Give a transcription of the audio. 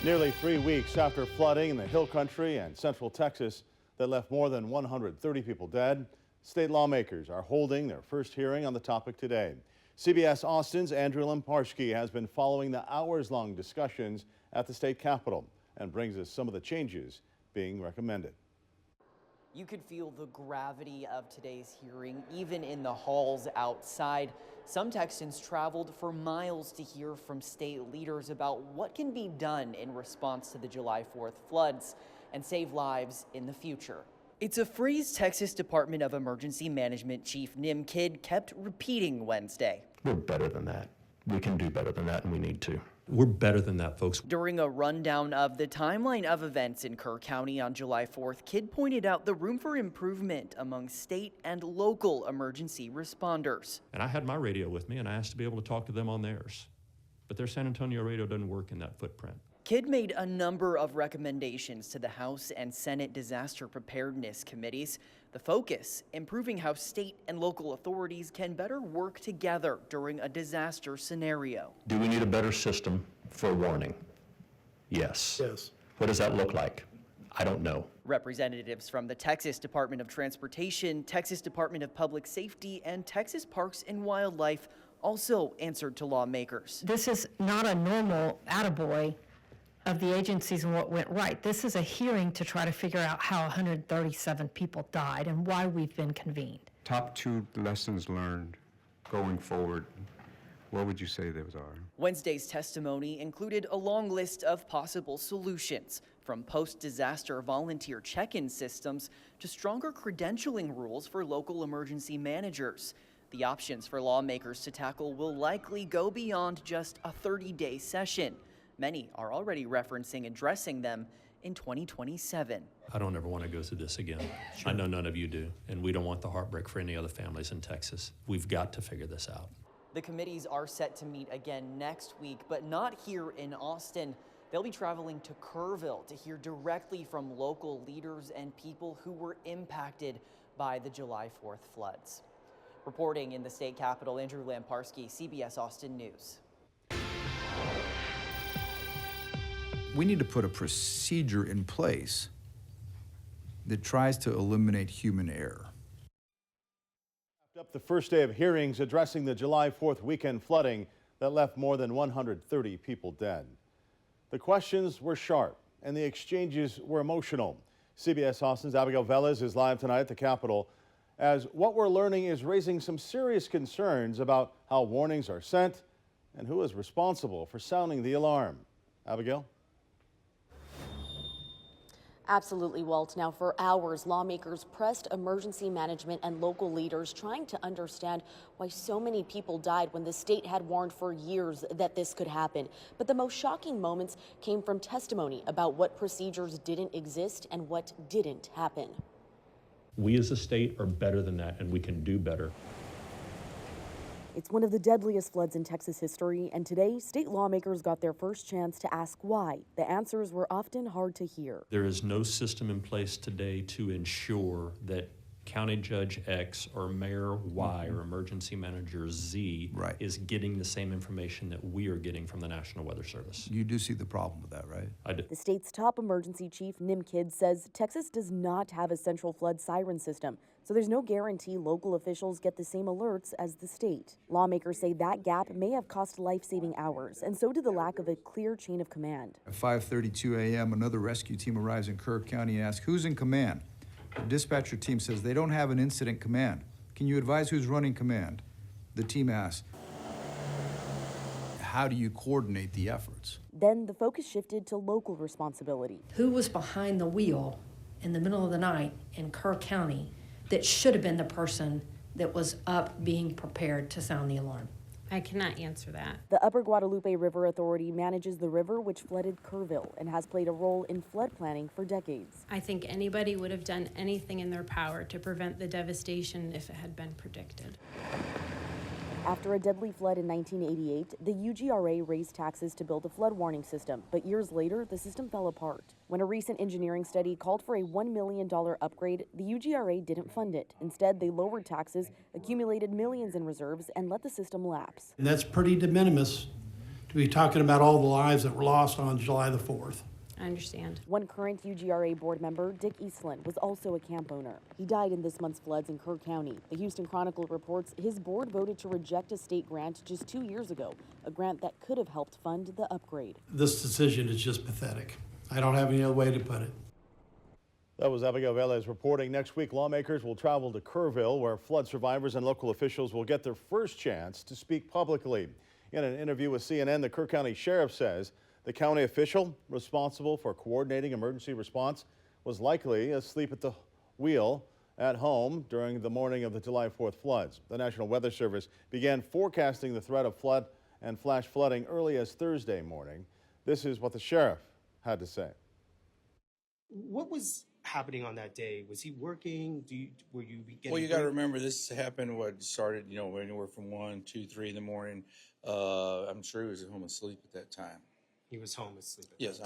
Nearly 3 weeks after flooding in the Hill Country and Central Texas that left more than 130 people dead, state lawmakers are holding their first hearing on the topic today. CBS Austin's Andrew Lemparski has been following the hours-long discussions at the state capitol and brings us some of the changes being recommended. You could feel the gravity of today's hearing, even in the halls outside. Some Texans traveled for miles to hear from state leaders about what can be done in response to the July 4th floods and save lives in the future. It's a phrase Texas Department of Emergency Management Chief Nim Kidd kept repeating Wednesday. We're better than that. We can do better than that, and we need to. We're better than that, folks. During a rundown of the timeline of events in Kerr County on July 4th, Kidd pointed out the room for improvement among state and local emergency responders. And I had my radio with me, and I asked to be able to talk to them on theirs. But their San Antonio radio doesn't work in that footprint. Kidd made a number of recommendations to the House and Senate disaster preparedness committees. The focus, improving how state and local authorities can better work together during a disaster scenario. Do we need a better system for warning? Yes. Yes. What does that look like? I don't know. Representatives from the Texas Department of Transportation, Texas Department of Public Safety, and Texas Parks and Wildlife also answered to lawmakers. This is not a normal attaboy of the agencies and what went right. This is a hearing to try to figure out how 137 people died and why we've been convened. Top 2 lessons learned going forward, what would you say those are? Wednesday's testimony included a long list of possible solutions, from post-disaster volunteer check-in systems to stronger credentialing rules for local emergency managers. The options for lawmakers to tackle will likely go beyond just a 30-day session. Many are already referencing addressing them in 2027. I don't ever want to go through this again. Sure. I know none of you do, and we don't want the heartbreak for any other families in Texas. We've got to figure this out. The committees are set to meet again next week, but not here in Austin. They'll be traveling to Kerrville to hear directly from local leaders and people who were impacted by the July 4th floods. Reporting in the state capitol, Andrew Lemparski, CBS Austin News. We need to put a procedure in place that tries to eliminate human error. Up the first day of hearings addressing the July 4th weekend flooding that left more than 130 people dead. The questions were sharp and the exchanges were emotional. CBS Austin's Abigail Velez is live tonight at the Capitol, as what we're learning is raising some serious concerns about how warnings are sent and who is responsible for sounding the alarm. Abigail? Absolutely, Walt. Now, for hours, lawmakers pressed emergency management and local leaders trying to understand why so many people died when the state had warned for years that this could happen. But the most shocking moments came from testimony about what procedures didn't exist and what didn't happen. We as a state are better than that, and we can do better. It's one of the deadliest floods in Texas history, and today, state lawmakers got their first chance to ask why. The answers were often hard to hear. There is no system in place today to ensure that County Judge X or Mayor Y or Emergency Manager Z is getting the same information that we are getting from the National Weather Service. You do see the problem with that, right? I do. The state's top emergency chief, Nim Kidd, says Texas does not have a central flood siren system, so there's no guarantee local officials get the same alerts as the state. Lawmakers say that gap may have cost life-saving hours, and so did the lack of a clear chain of command. At 5:32 a.m., another rescue team arrives in Kerr County and asks, who's in command? The dispatcher team says they don't have an incident command. Can you advise who's running command? The team asks, how do you coordinate the efforts? Then the focus shifted to local responsibility. Who was behind the wheel in the middle of the night in Kerr County that should have been the person that was up being prepared to sound the alarm? I cannot answer that. The Upper Guadalupe River Authority manages the river which flooded Kerrville and has played a role in flood planning for decades. I think anybody would have done anything in their power to prevent the devastation if it had been predicted. After a deadly flood in 1988, the UGRA raised taxes to build a flood warning system, but years later, the system fell apart. When a recent engineering study called for a $1 million upgrade, the UGRA didn't fund it. Instead, they lowered taxes, accumulated millions in reserves, and let the system lapse. And that's pretty de minimis to be talking about all the lives that were lost on July the 4th. I understand. One current UGRA board member, Dick Eastland, was also a camp owner. He died in this month's floods in Kerr County. The Houston Chronicle reports his board voted to reject a state grant just 2 years ago, a grant that could have helped fund the upgrade. This decision is just pathetic. I don't have any other way to put it. That was Abigail Velez reporting. Next week, lawmakers will travel to Kerrville, where flood survivors and local officials will get their first chance to speak publicly. In an interview with CNN, the Kerr County Sheriff says the county official responsible for coordinating emergency response was likely asleep at the wheel at home during the morning of the July 4th floods. The National Weather Service began forecasting the threat of flood and flash flooding early as Thursday morning. This is what the sheriff had to say. What was happening on that day? Was he working? Were you getting? Well, you got to remember this happened. What started, anywhere from 1, 2, 3 in the morning. I'm sure he was at home asleep at that time. He was home asleep. Yes.